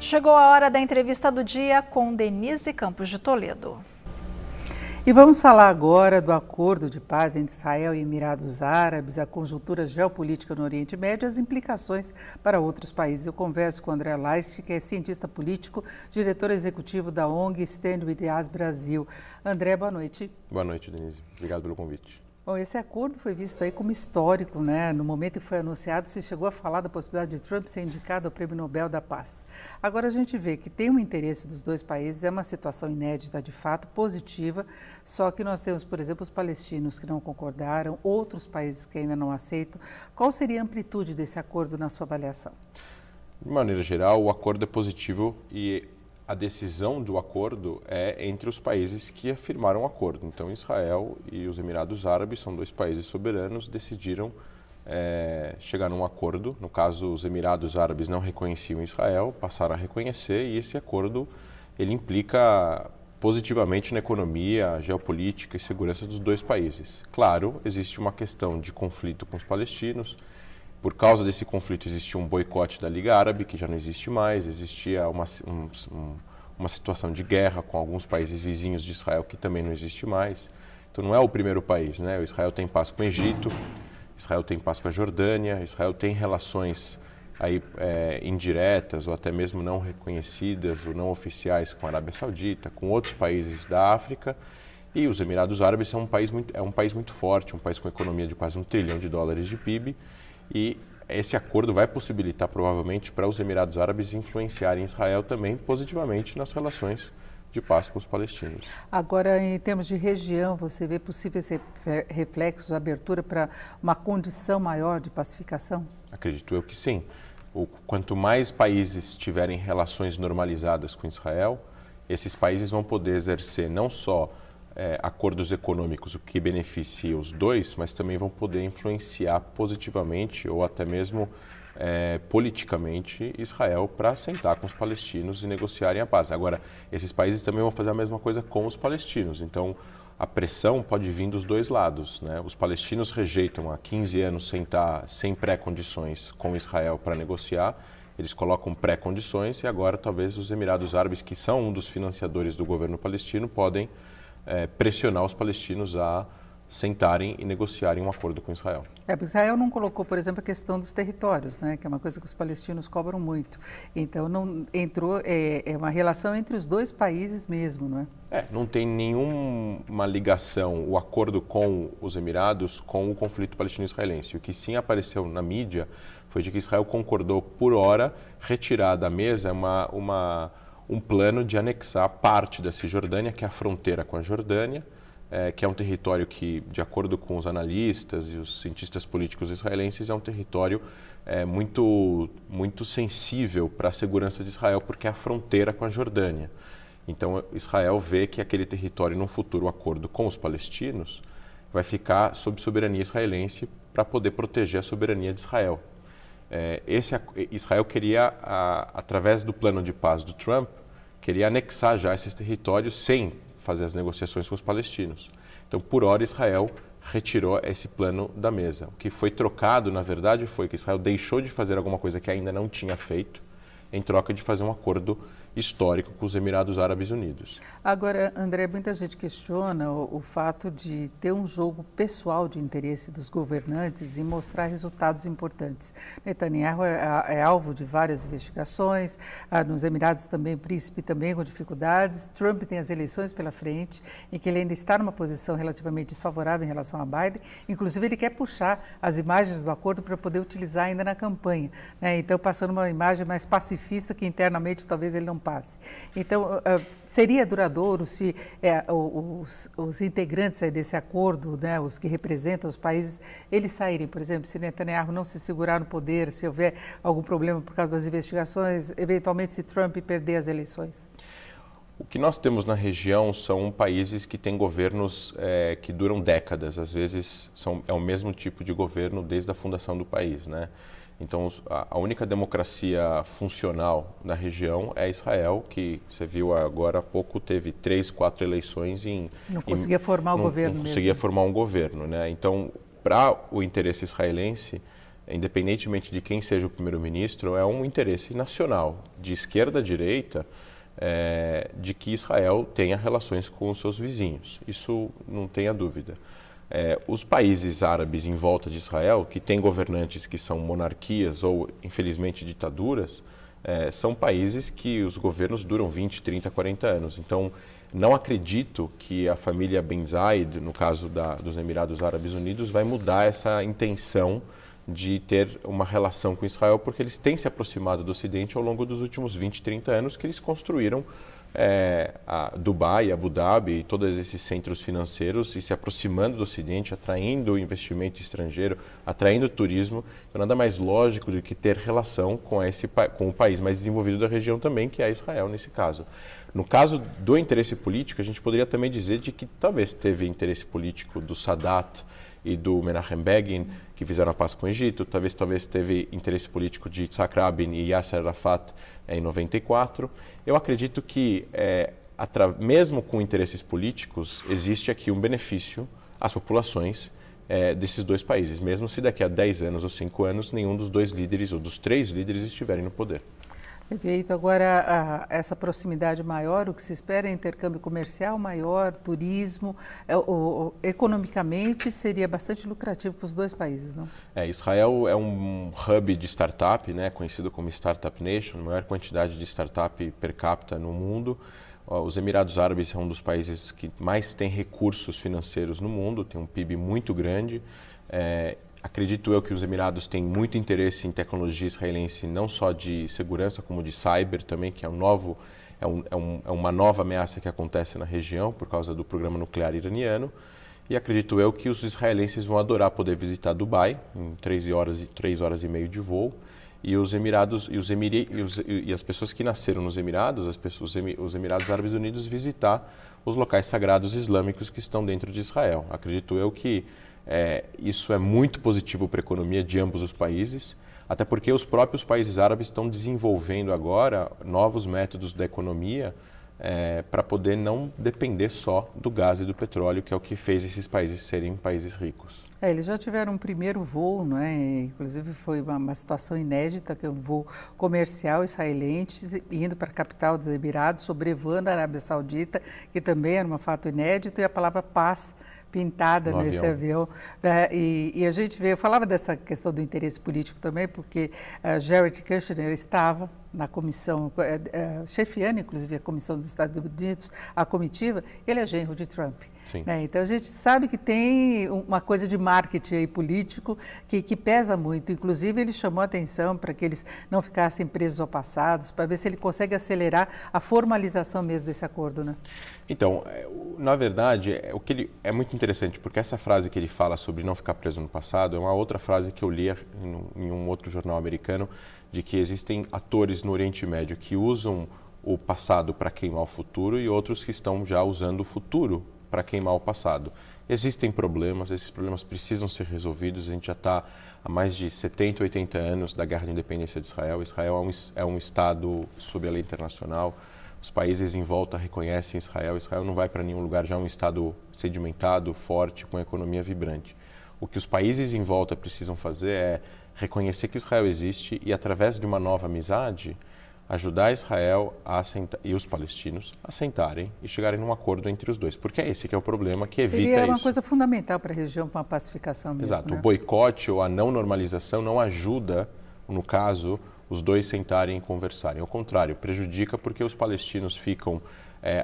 Chegou a hora da entrevista do dia com Denise Campos de Toledo. E vamos falar agora do acordo de paz entre Israel e Emirados Árabes, a conjuntura geopolítica no Oriente Médio e as implicações para outros países. Eu converso com André Leist, que é cientista político, diretor executivo da ONG Stand With Us Brasil. André, boa noite. Boa noite, Denise. Obrigado pelo convite. Bom, esse acordo foi visto aí como histórico, né? No momento que foi anunciado, se chegou a falar da possibilidade de Trump ser indicado ao Prêmio Nobel da Paz. Agora a gente vê que tem um interesse dos dois países, é uma situação inédita de fato, positiva, só que nós temos, por exemplo, os palestinos que não concordaram, outros países que ainda não aceitam. Qual seria a amplitude desse acordo na sua avaliação? De maneira geral, o acordo é positivo e a decisão do acordo é entre os países que firmaram o acordo. Então, Israel e os Emirados Árabes são dois países soberanos, decidiram chegar num acordo. No caso, os Emirados Árabes não reconheciam Israel, passaram a reconhecer, e esse acordo ele implica positivamente na economia, geopolítica e segurança dos dois países. Claro, existe uma questão de conflito com os palestinos. Por causa desse conflito existia um boicote da Liga Árabe, que já não existe mais, existia uma situação de guerra com alguns países vizinhos de Israel, que também não existe mais. Então não é o primeiro país, né? O Israel tem paz com o Egito, Israel tem paz com a Jordânia, Israel tem relações aí, indiretas ou até mesmo não reconhecidas ou não oficiais com a Arábia Saudita, com outros países da África. E os Emirados Árabes são um país muito forte, um país com economia de quase $1 trilhão de PIB. E esse acordo vai possibilitar, provavelmente, para os Emirados Árabes influenciarem Israel também positivamente nas relações de paz com os palestinos. Agora, em termos de região, você vê possíveis reflexos, abertura para uma condição maior de pacificação? Acredito eu que sim. Quanto mais países tiverem relações normalizadas com Israel, esses países vão poder exercer não só acordos econômicos, o que beneficia os dois, mas também vão poder influenciar positivamente ou até mesmo politicamente Israel para sentar com os palestinos e negociarem a paz. Agora, esses países também vão fazer a mesma coisa com os palestinos, então a pressão pode vir dos dois lados, né? Os palestinos rejeitam há 15 anos sentar sem pré-condições com Israel para negociar, eles colocam pré-condições e agora talvez os Emirados Árabes, que são um dos financiadores do governo palestino, podem pressionar os palestinos a sentarem e negociarem um acordo com Israel. Israel não colocou, por exemplo, a questão dos territórios, né, que é uma coisa que os palestinos cobram muito. Então, não entrou, uma relação entre os dois países mesmo, não é? Não tem nenhuma ligação, o acordo com os Emirados, com o conflito palestino-israelense. O que sim apareceu na mídia foi de que Israel concordou, por hora, retirar da mesa um plano de anexar parte da Cisjordânia, que é a fronteira com a Jordânia, que é um território que, de acordo com os analistas e os cientistas políticos israelenses, é um território muito sensível para a segurança de Israel, porque é a fronteira com a Jordânia. Então, Israel vê que aquele território, num futuro acordo com os palestinos, vai ficar sob soberania israelense para poder proteger a soberania de Israel. Israel queria, através do plano de paz do Trump, queria anexar já esses territórios sem fazer as negociações com os palestinos. Então, por hora, Israel retirou esse plano da mesa. O que foi trocado, na verdade, foi que Israel deixou de fazer alguma coisa que ainda não tinha feito, em troca de fazer um acordo histórico com os Emirados Árabes Unidos. Agora, André, muita gente questiona o fato de ter um jogo pessoal de interesse dos governantes e mostrar resultados importantes. Netanyahu é alvo de várias investigações, nos Emirados também, o príncipe também com dificuldades, Trump tem as eleições pela frente, em que ele ainda está numa posição relativamente desfavorável em relação a Biden, inclusive ele quer puxar as imagens do acordo para poder utilizar ainda na campanha, né? Então, passando uma imagem mais pacifista que internamente talvez ele não passe. Então, seria duradouro se os integrantes desse acordo, né, os que representam os países, eles saírem, por exemplo, se Netanyahu não se segurar no poder, se houver algum problema por causa das investigações, eventualmente se Trump perder as eleições? O que nós temos na região são países que têm governos que duram décadas, às vezes é o mesmo tipo de governo desde a fundação do país, né? Então, a única democracia funcional na região é Israel, que você viu agora há pouco, teve 3, 4 eleições não conseguia formar o governo mesmo. Não conseguia formar um governo, né? Então, para o interesse israelense, independentemente de quem seja o primeiro-ministro, é um interesse nacional, de esquerda a direita, de que Israel tenha relações com os seus vizinhos. Isso não tenha dúvida. Os países árabes em volta de Israel, que têm governantes que são monarquias ou, infelizmente, ditaduras, são países que os governos duram 20, 30, 40 anos. Então, não acredito que a família Ben Zayed, no caso dos Emirados Árabes Unidos, vai mudar essa intenção de ter uma relação com Israel, porque eles têm se aproximado do Ocidente ao longo dos últimos 20, 30 anos que eles construíram a Dubai, Abu Dhabi e todos esses centros financeiros e se aproximando do Ocidente, atraindo investimento estrangeiro, atraindo turismo. Então, nada mais lógico do que ter relação com o país mais desenvolvido da região também, que é Israel nesse caso. No caso do interesse político, a gente poderia também dizer de que talvez teve interesse político do Sadat e do Menachem Begin, que fizeram a paz com o Egito, talvez teve interesse político de Yitzhak Rabin e Yasser Arafat em 94. Eu acredito que, mesmo com interesses políticos, existe aqui um benefício às populações desses dois países, mesmo se daqui a 10 anos ou 5 anos nenhum dos dois líderes ou dos 3 líderes estiverem no poder. Perfeito. Agora, essa proximidade maior, o que se espera é intercâmbio comercial maior, turismo, economicamente seria bastante lucrativo para os dois países, não? Israel é um hub de startup, né, conhecido como Startup Nation, a maior quantidade de startup per capita no mundo. Os Emirados Árabes são um dos países que mais tem recursos financeiros no mundo, tem um PIB muito grande. Acredito eu que os Emirados têm muito interesse em tecnologia israelense, não só de segurança, como de cyber também, que é uma nova ameaça que acontece na região por causa do programa nuclear iraniano. E acredito eu que os israelenses vão adorar poder visitar Dubai, em 3 horas e meia de voo. E os Emirados e as pessoas que nasceram nos Emirados, os Emirados Árabes Unidos, visitar os locais sagrados islâmicos que estão dentro de Israel. Acredito eu que isso é muito positivo para a economia de ambos os países, até porque os próprios países árabes estão desenvolvendo agora novos métodos da economia para poder não depender só do gás e do petróleo, que é o que fez esses países serem países ricos. Eles já tiveram um primeiro voo, não é? Inclusive foi uma situação inédita, que é um voo comercial israelense indo para a capital dos Emirados, sobrevoando a Arábia Saudita, que também era um fato inédito, e a palavra paz pintada nesse avião. Né? E a gente vê, eu falava dessa questão do interesse político também, porque Jared Kushner estava na comissão, chefiando inclusive a comissão dos Estados Unidos, a comitiva, ele é genro de Trump. Né? Então a gente sabe que tem uma coisa de marketing aí político que pesa muito. Inclusive ele chamou a atenção para que eles não ficassem presos ao passado, para ver se ele consegue acelerar a formalização mesmo desse acordo, né? Então, na verdade, é muito interessante, porque essa frase que ele fala sobre não ficar preso no passado é uma outra frase que eu li em um outro jornal americano, de que existem atores no Oriente Médio que usam o passado para queimar o futuro e outros que estão já usando o futuro para queimar o passado. Existem problemas, esses problemas precisam ser resolvidos. A gente já está há mais de 70, 80 anos da Guerra de Independência de Israel. Israel é um Estado sob a lei internacional. Os países em volta reconhecem Israel. Israel não vai para nenhum lugar, já é um Estado sedimentado, forte, com economia vibrante. O que os países em volta precisam fazer é reconhecer que Israel existe e, através de uma nova amizade, ajudar Israel e os palestinos a sentarem e chegarem num acordo entre os dois. Porque é esse que é o problema que evita isso. Seria uma coisa fundamental para a região, para a pacificação mesmo. Exato. Né? O boicote ou a não normalização não ajuda, no caso, os dois sentarem e conversarem. Ao contrário, prejudica porque os palestinos ficam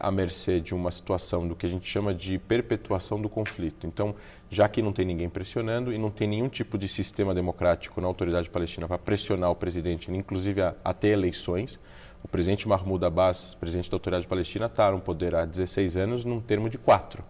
à mercê de uma situação do que a gente chama de perpetuação do conflito. Então, já que não tem ninguém pressionando e não tem nenhum tipo de sistema democrático na autoridade palestina para pressionar o presidente, inclusive a ter eleições, o presidente Mahmoud Abbas, presidente da autoridade palestina, está no poder há 16 anos num termo de 4.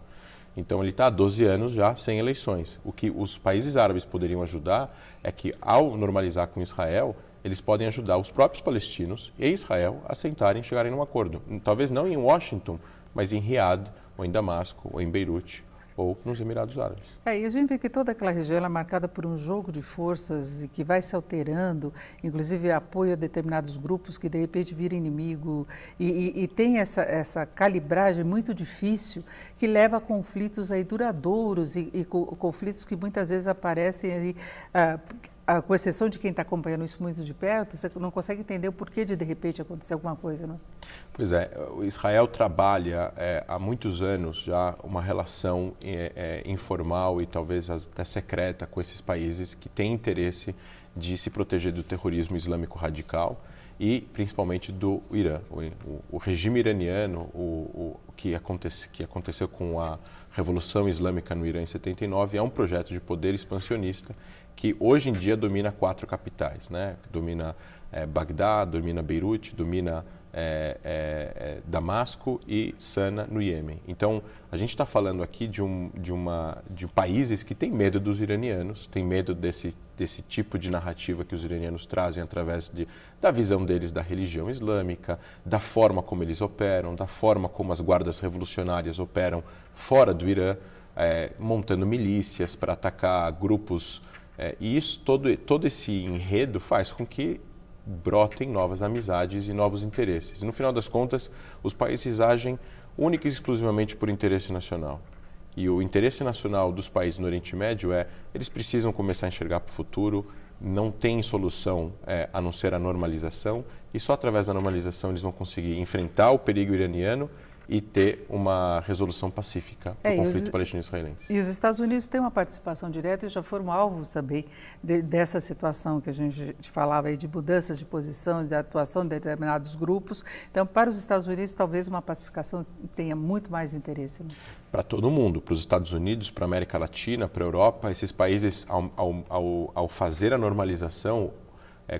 Então, ele está há 12 anos já sem eleições. O que os países árabes poderiam ajudar é que, ao normalizar com Israel, eles podem ajudar os próprios palestinos e Israel a sentarem e chegarem num acordo. Talvez não em Washington, mas em Riad, ou em Damasco, ou em Beirute, ou nos Emirados Árabes. E a gente vê que toda aquela região é marcada por um jogo de forças que vai se alterando, inclusive apoio a determinados grupos que de repente viram inimigo, e tem essa calibragem muito difícil que leva a conflitos aí duradouros e conflitos que muitas vezes aparecem aí, com exceção de quem está acompanhando isso muito de perto, você não consegue entender o porquê de repente acontecer alguma coisa, não? Pois é, o Israel trabalha há muitos anos já uma relação informal e talvez até secreta com esses países que têm interesse de se proteger do terrorismo islâmico radical e principalmente do Irã. O regime iraniano, o que aconteceu com a Revolução Islâmica no Irã em 79, é um projeto de poder expansionista que hoje em dia domina 4 capitais, né? Domina Bagdá, domina Beirute, domina Damasco e Sana no Iêmen. Então, a gente está falando aqui de países que têm medo dos iranianos, têm medo desse tipo de narrativa que os iranianos trazem através da visão deles da religião islâmica, da forma como eles operam, da forma como as guardas revolucionárias operam fora do Irã, montando milícias para atacar grupos. E isso, todo esse enredo faz com que brotem novas amizades e novos interesses. E no final das contas, os países agem única e exclusivamente por interesse nacional. E o interesse nacional dos países no Oriente Médio eles precisam começar a enxergar para o futuro, não tem solução a não ser a normalização, e só através da normalização eles vão conseguir enfrentar o perigo iraniano e ter uma resolução pacífica do conflito palestino-israelense. E os Estados Unidos têm uma participação direta e já foram alvos também dessa situação que a gente falava aí de mudanças de posição, de atuação de determinados grupos. Então, para os Estados Unidos, talvez uma pacificação tenha muito mais interesse. Né? Para todo mundo, para os Estados Unidos, para a América Latina, para a Europa, esses países, ao fazer a normalização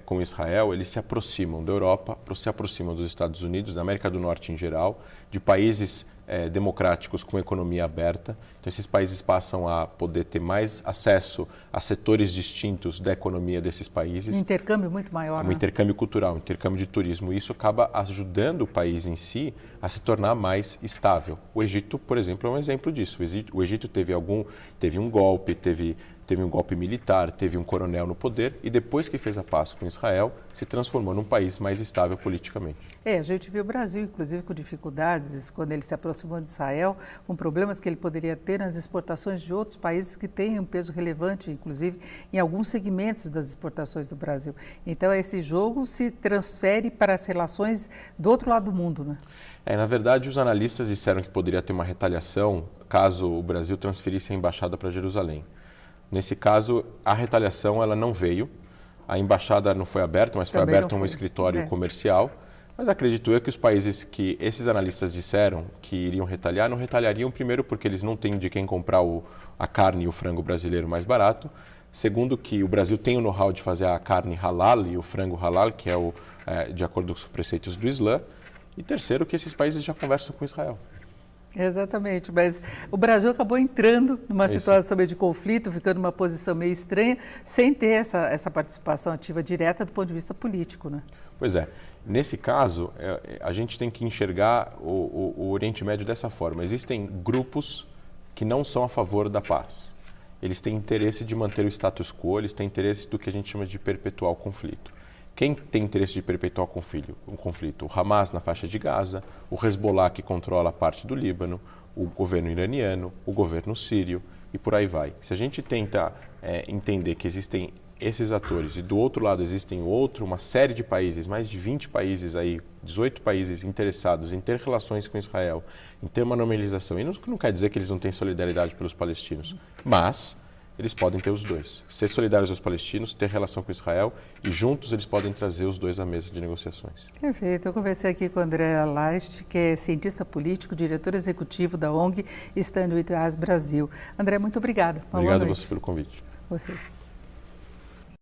com Israel, eles se aproximam da Europa, se aproximam dos Estados Unidos, da América do Norte em geral, de países democráticos com economia aberta. Então, esses países passam a poder ter mais acesso a setores distintos da economia desses países. Um intercâmbio muito maior. Um intercâmbio cultural, um intercâmbio de turismo. Isso acaba ajudando o país em si a se tornar mais estável. O Egito, por exemplo, é um exemplo disso. O Egito teve um golpe, teve um golpe militar, teve um coronel no poder e depois que fez a paz com Israel, se transformou num país mais estável politicamente. A gente viu o Brasil, inclusive, com dificuldades quando ele se aproximou de Israel, com problemas que ele poderia ter nas exportações de outros países que têm um peso relevante, inclusive, em alguns segmentos das exportações do Brasil. Então, esse jogo se transfere para as relações do outro lado do mundo, né? Na verdade, os analistas disseram que poderia ter uma retaliação caso o Brasil transferisse a embaixada para Jerusalém. Nesse caso, a retaliação ela não veio. A embaixada não foi aberta, mas foi aberto um escritório comercial. Mas acredito eu que os países que esses analistas disseram que iriam retaliar, não retaliariam, primeiro porque eles não têm de quem comprar a carne e o frango brasileiro mais barato. Segundo, que o Brasil tem o know-how de fazer a carne halal e o frango halal, que é de acordo com os preceitos do Islã. E terceiro, que esses países já conversam com Israel. Exatamente, mas o Brasil acabou entrando numa situação meio de conflito, ficando numa posição meio estranha, sem ter essa participação ativa direta do ponto de vista político, né? Pois é. Nesse caso, a gente tem que enxergar o Oriente Médio dessa forma. Existem grupos que não são a favor da paz. Eles têm interesse de manter o status quo, eles têm interesse do que a gente chama de perpetuar o conflito. Quem tem interesse de perpetuar o conflito? O Hamas na faixa de Gaza, o Hezbollah que controla a parte do Líbano, o governo iraniano, o governo sírio e por aí vai. Se a gente tenta entender que existem esses atores e do outro lado existem uma série de países, mais de 20 países aí, 18 países interessados em ter relações com Israel, em ter uma normalização, e não quer dizer que eles não têm solidariedade pelos palestinos, mas eles podem ter os dois. Ser solidários aos palestinos, ter relação com Israel e juntos eles podem trazer os dois à mesa de negociações. Perfeito. Eu conversei aqui com o André Leicht, que é cientista político, diretor executivo da ONG Stand With Us Brasil. André, muito obrigada. Obrigado a você pelo convite. Vocês.